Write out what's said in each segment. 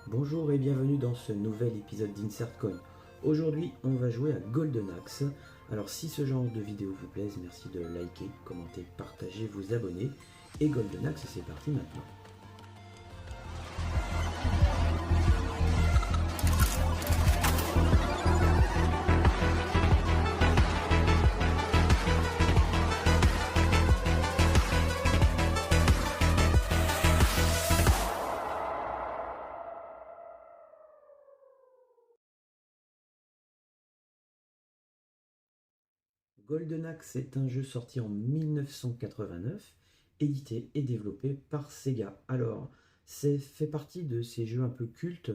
Bonjour et bienvenue dans ce nouvel épisode d'Insert Coin. Aujourd'hui, on va jouer à Golden Axe. Alors si ce genre de vidéo vous plaise, merci de liker, commenter, partager, vous abonner. Et Golden Axe, c'est parti maintenant. Golden Axe est un jeu sorti en 1989, édité et développé par Sega. Alors, c'est fait partie de ces jeux un peu cultes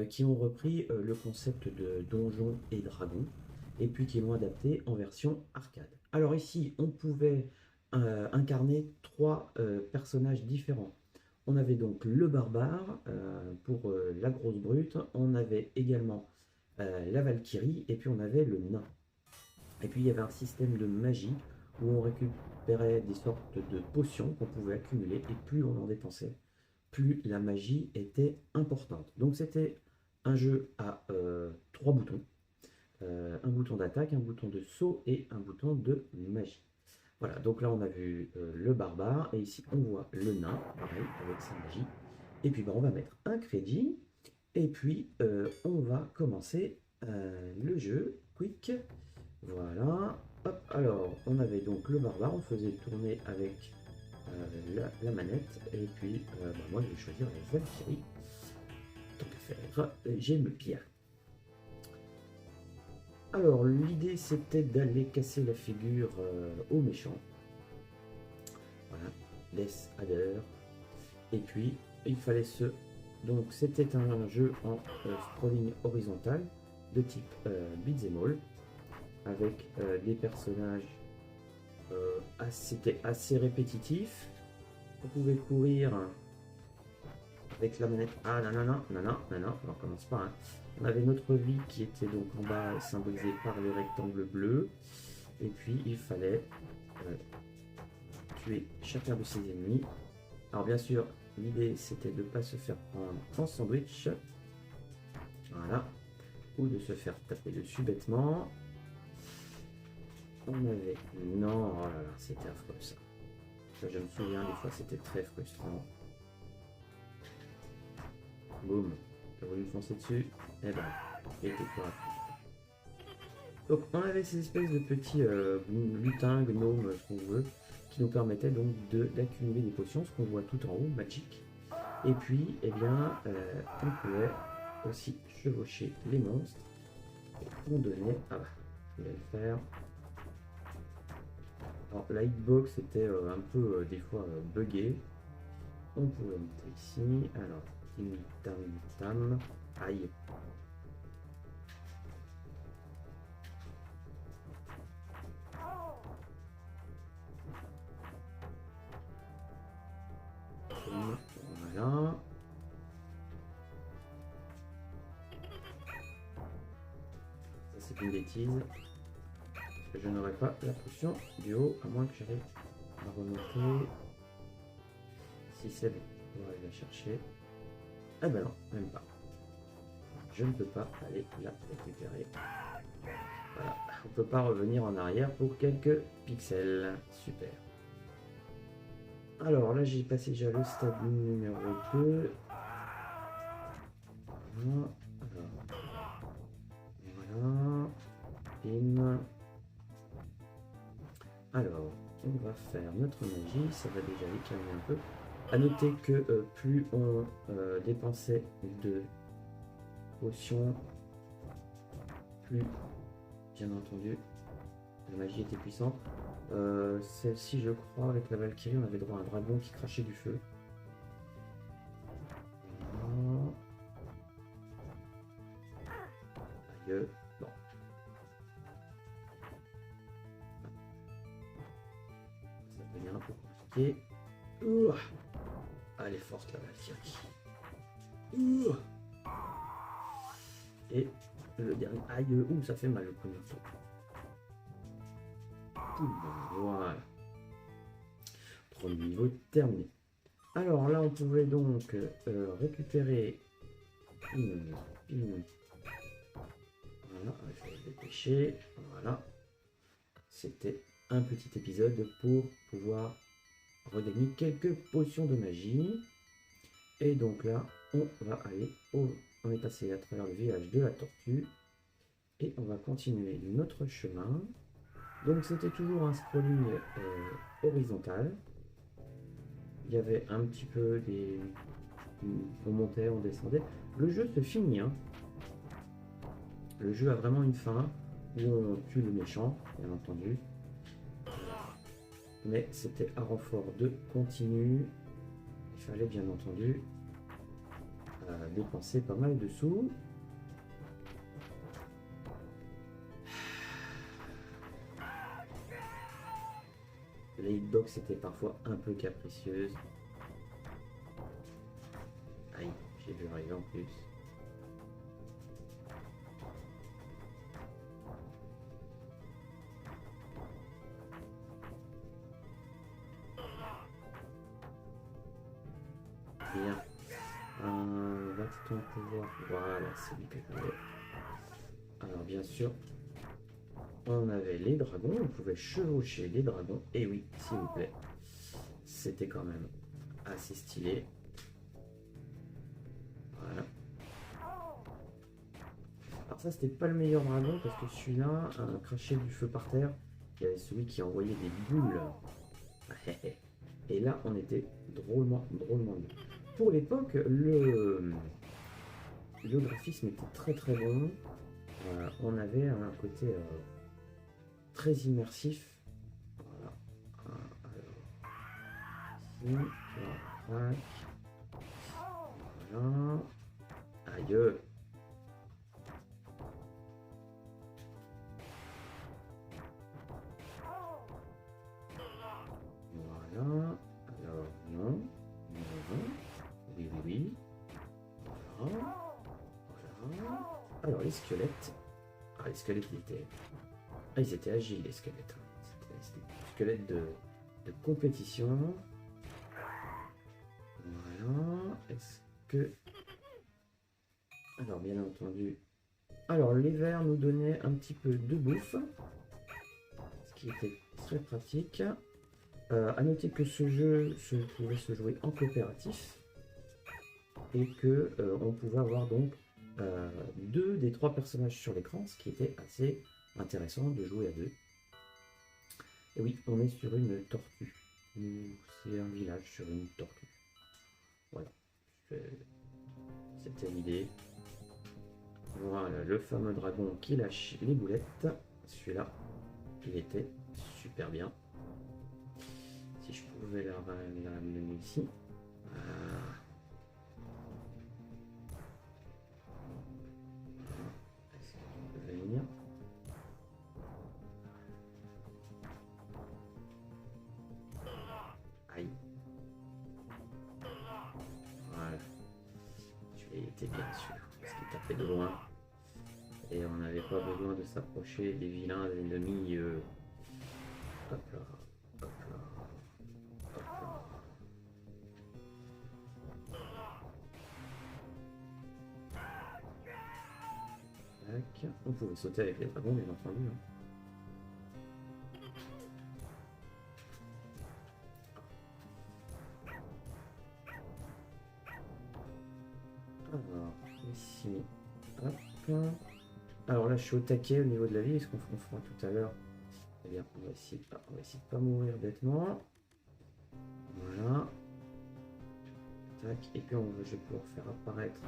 qui ont repris le concept de Donjons et Dragons et puis qui l'ont adapté en version arcade. Alors ici, on pouvait incarner trois personnages différents. On avait donc le barbare pour la grosse brute, on avait également la Valkyrie et puis on avait le nain. Et puis il y avait un système de magie où on récupérait des sortes de potions qu'on pouvait accumuler et plus on en dépensait, plus la magie était importante. Donc c'était un jeu à trois boutons. Un bouton d'attaque, un bouton de saut et un bouton de magie. Voilà, donc là on a vu le barbare et ici on voit le nain, pareil, avec sa magie. Et puis on va mettre un crédit et puis on va commencer le jeu quick. Voilà. Hop, alors on avait donc le barbare, on faisait tourner avec la manette et puis moi je vais choisir la Valkyrie. Tant qu'à faire, j'aime bien. Alors l'idée c'était d'aller casser la figure au méchant. Voilà, Death Adder. Et puis il fallait se... Donc c'était un jeu en scrolling horizontal de type beat'em all avec des personnages c'était assez répétitif. On pouvait courir avec la manette. Ah non, non, non, non, non, non, non, on recommence pas. Hein. On avait notre vie qui était donc en bas symbolisée par le rectangle bleu. Et puis il fallait tuer chacun de ses ennemis. Alors bien sûr, l'idée c'était de ne pas se faire prendre en sandwich. Voilà. Ou de se faire taper dessus bêtement. On avait... Non, oh là là, c'était affreux ça. Je me souviens, des fois c'était très frustrant. Boum, j'ai voulu foncer dessus, et ben, il était plus rapide. Donc on avait ces espèces de petits lutins, gnomes, ce qu'on veut, qui nous permettaient donc d'accumuler des potions, ce qu'on voit tout en haut, magique. Et puis, eh bien, on pouvait aussi chevaucher les monstres. Et on donnait... Ah bah, je voulais le faire. Alors la hitbox était un peu des fois buggée. On pouvait monter ici. Alors, tim tam tam. Aïe. Voilà. Ça c'est une bêtise. Parce que je n'aurai pas la potion du haut, à moins que j'arrive à remonter. Si c'est bon, on va aller la chercher. Ah ben non, même pas. Je ne peux pas aller la récupérer. Voilà, on ne peut pas revenir en arrière pour quelques pixels. Super. Alors là, j'ai passé déjà le stade numéro 2. Voilà. Voilà. Bim. Alors, on va faire notre magie. Ça va déjà les calmer un peu. A noter que plus on dépensait de potions, plus, bien entendu, la magie était puissante. Celle-ci, je crois, avec la Valkyrie, on avait droit à un dragon qui crachait du feu. Voilà. Aïe. Bon. Ça devient un peu compliqué. Ouah. Ah, elle est forte, la Valkyrie. Ouah. Et le dernier... Aïe, ouh, ça fait mal le premier tour. Voilà. Premier niveau terminé. Alors là, on pouvait donc récupérer Ping, ping. Voilà, je vais le dépêcher. Voilà. C'était un petit épisode pour pouvoir regagner quelques potions de magie. Et donc là, on va aller on est passé à travers le village de la tortue. Et on va continuer notre chemin. Donc c'était toujours un scrolling horizontal. Il y avait un petit peu des... On montait, on descendait. Le jeu se finit. Hein. Le jeu a vraiment une fin où on tue le méchant, bien entendu. Mais c'était à renfort de continu. Il fallait bien entendu dépenser pas mal de sous. Les hitbox étaient parfois un peu capricieuses. Aïe, j'ai vu arriver en plus. Bien. Va-t-on pouvoir... Voilà, c'est lui que je voulais. Alors bien sûr, on avait les dragons, on pouvait chevaucher les dragons. Et oui, s'il vous plaît, c'était quand même assez stylé. Voilà. Alors ça, c'était pas le meilleur dragon parce que celui-là crachait du feu par terre. Il y avait celui qui envoyait des boules. Et là, on était drôlement bien. Pour l'époque, le graphisme était très très bon. On avait un côté très immersif. Voilà. Alors, ici, voilà. Aïe. Voilà. Alors, non. Non. Oui, oui, oui. Voilà. Voilà. Alors, les squelettes. Ah, les squelettes, ils étaient agiles, les squelettes. C'était des squelettes de compétition. Voilà. Est-ce que... Alors, bien entendu... Alors, les vers nous donnaient un petit peu de bouffe. Ce qui était très pratique. À noter que ce jeu pouvait se jouer en coopératif. Et que on pouvait avoir donc 2 des 3 personnages sur l'écran, ce qui était assez intéressant de jouer à 2. Et oui, on est sur une tortue. C'est un village sur une tortue. Voilà. C'était l'idée. Voilà, le fameux dragon qui lâche les boulettes. Celui-là, il était super bien. Si je pouvais la mener ici. Est-ce qu'il peut venir? Aïe. Voilà. Celui-là, il était bien sûr. Parce qu'il tapait de loin. Et on n'avait pas besoin de s'approcher des vilains ennemis. Hop là. Hop là. Hop là. Tac. On pouvait sauter avec les dragons, bien entendu. Hein. Alors, ici. Hop. Alors là, je suis au taquet au niveau de la vie, ce qu'on fera tout à l'heure. Eh bien, on va essayer de pas mourir bêtement. Voilà. Tac. Et puis, je vais pouvoir faire apparaître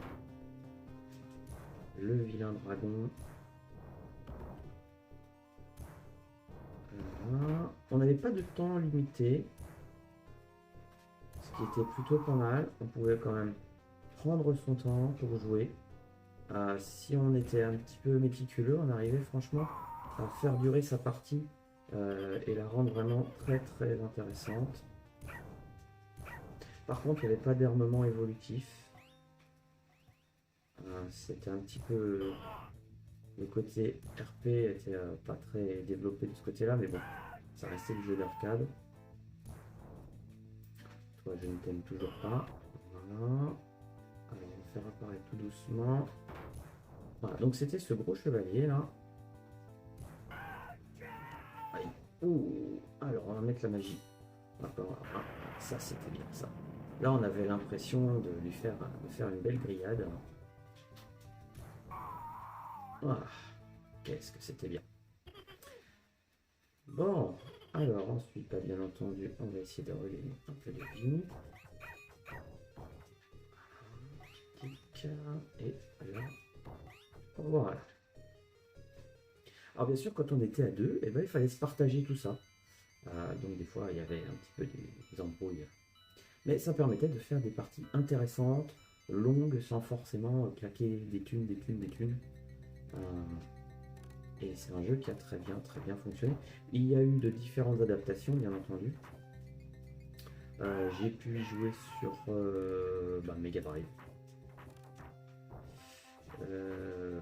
le vilain dragon. Voilà. On n'avait pas de temps limité. Ce qui était plutôt pas mal. On pouvait quand même prendre son temps pour jouer. Si on était un petit peu méticuleux, on arrivait franchement à faire durer sa partie et la rendre vraiment très très intéressante. Par contre, il n'y avait pas d'armement évolutif. C'était un petit peu... Le côté RP était pas très développé de ce côté-là, mais bon, ça restait le jeu d'arcade. Toi, je ne t'aime toujours pas. Voilà. Alors, on va faire apparaître tout doucement. Voilà, donc c'était ce gros chevalier là. Aïe. Ouh. Alors on va mettre la magie. D'accord. Ah, ça c'était bien ça. Là on avait l'impression de lui faire, une belle grillade. Ah, qu'est-ce que c'était bien. Bon, alors ensuite, bah, bien entendu, on va essayer de relier un peu de vie. Et là, voilà. Alors bien sûr, quand on était à deux, eh ben, il fallait se partager tout ça. Donc des fois, il y avait un petit peu des embrouilles. Mais ça permettait de faire des parties intéressantes, longues, sans forcément claquer des thunes, des thunes, des thunes. Et c'est un jeu qui a très bien fonctionné. Il y a eu de différentes adaptations, bien entendu. J'ai pu y jouer sur Mega Drive.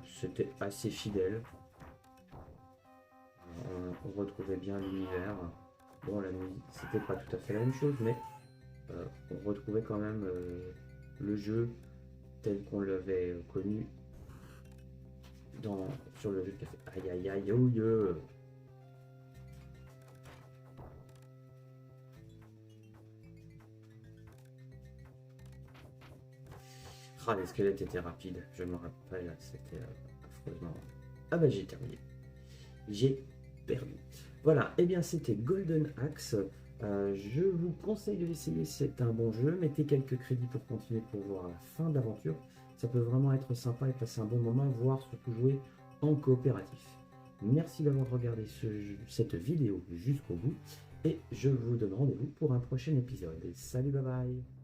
C'était assez fidèle. On retrouvait bien l'univers. Bon, la musique, c'était pas tout à fait la même chose, mais on retrouvait quand même le jeu tel qu'on l'avait connu sur le jeu de café. Aïe aïe aïe, ouille. Ah, les squelettes étaient rapides, je me rappelle, c'était affreusement. Ah bah j'ai terminé. J'ai perdu. Voilà, et bien c'était Golden Axe. Je vous conseille de l'essayer, c'est un bon jeu. Mettez quelques crédits pour continuer pour voir la fin d'aventure. Ça peut vraiment être sympa et passer un bon moment, voire surtout jouer en coopératif. Merci d'avoir regardé cette vidéo jusqu'au bout et je vous donne rendez-vous pour un prochain épisode. Salut, bye bye.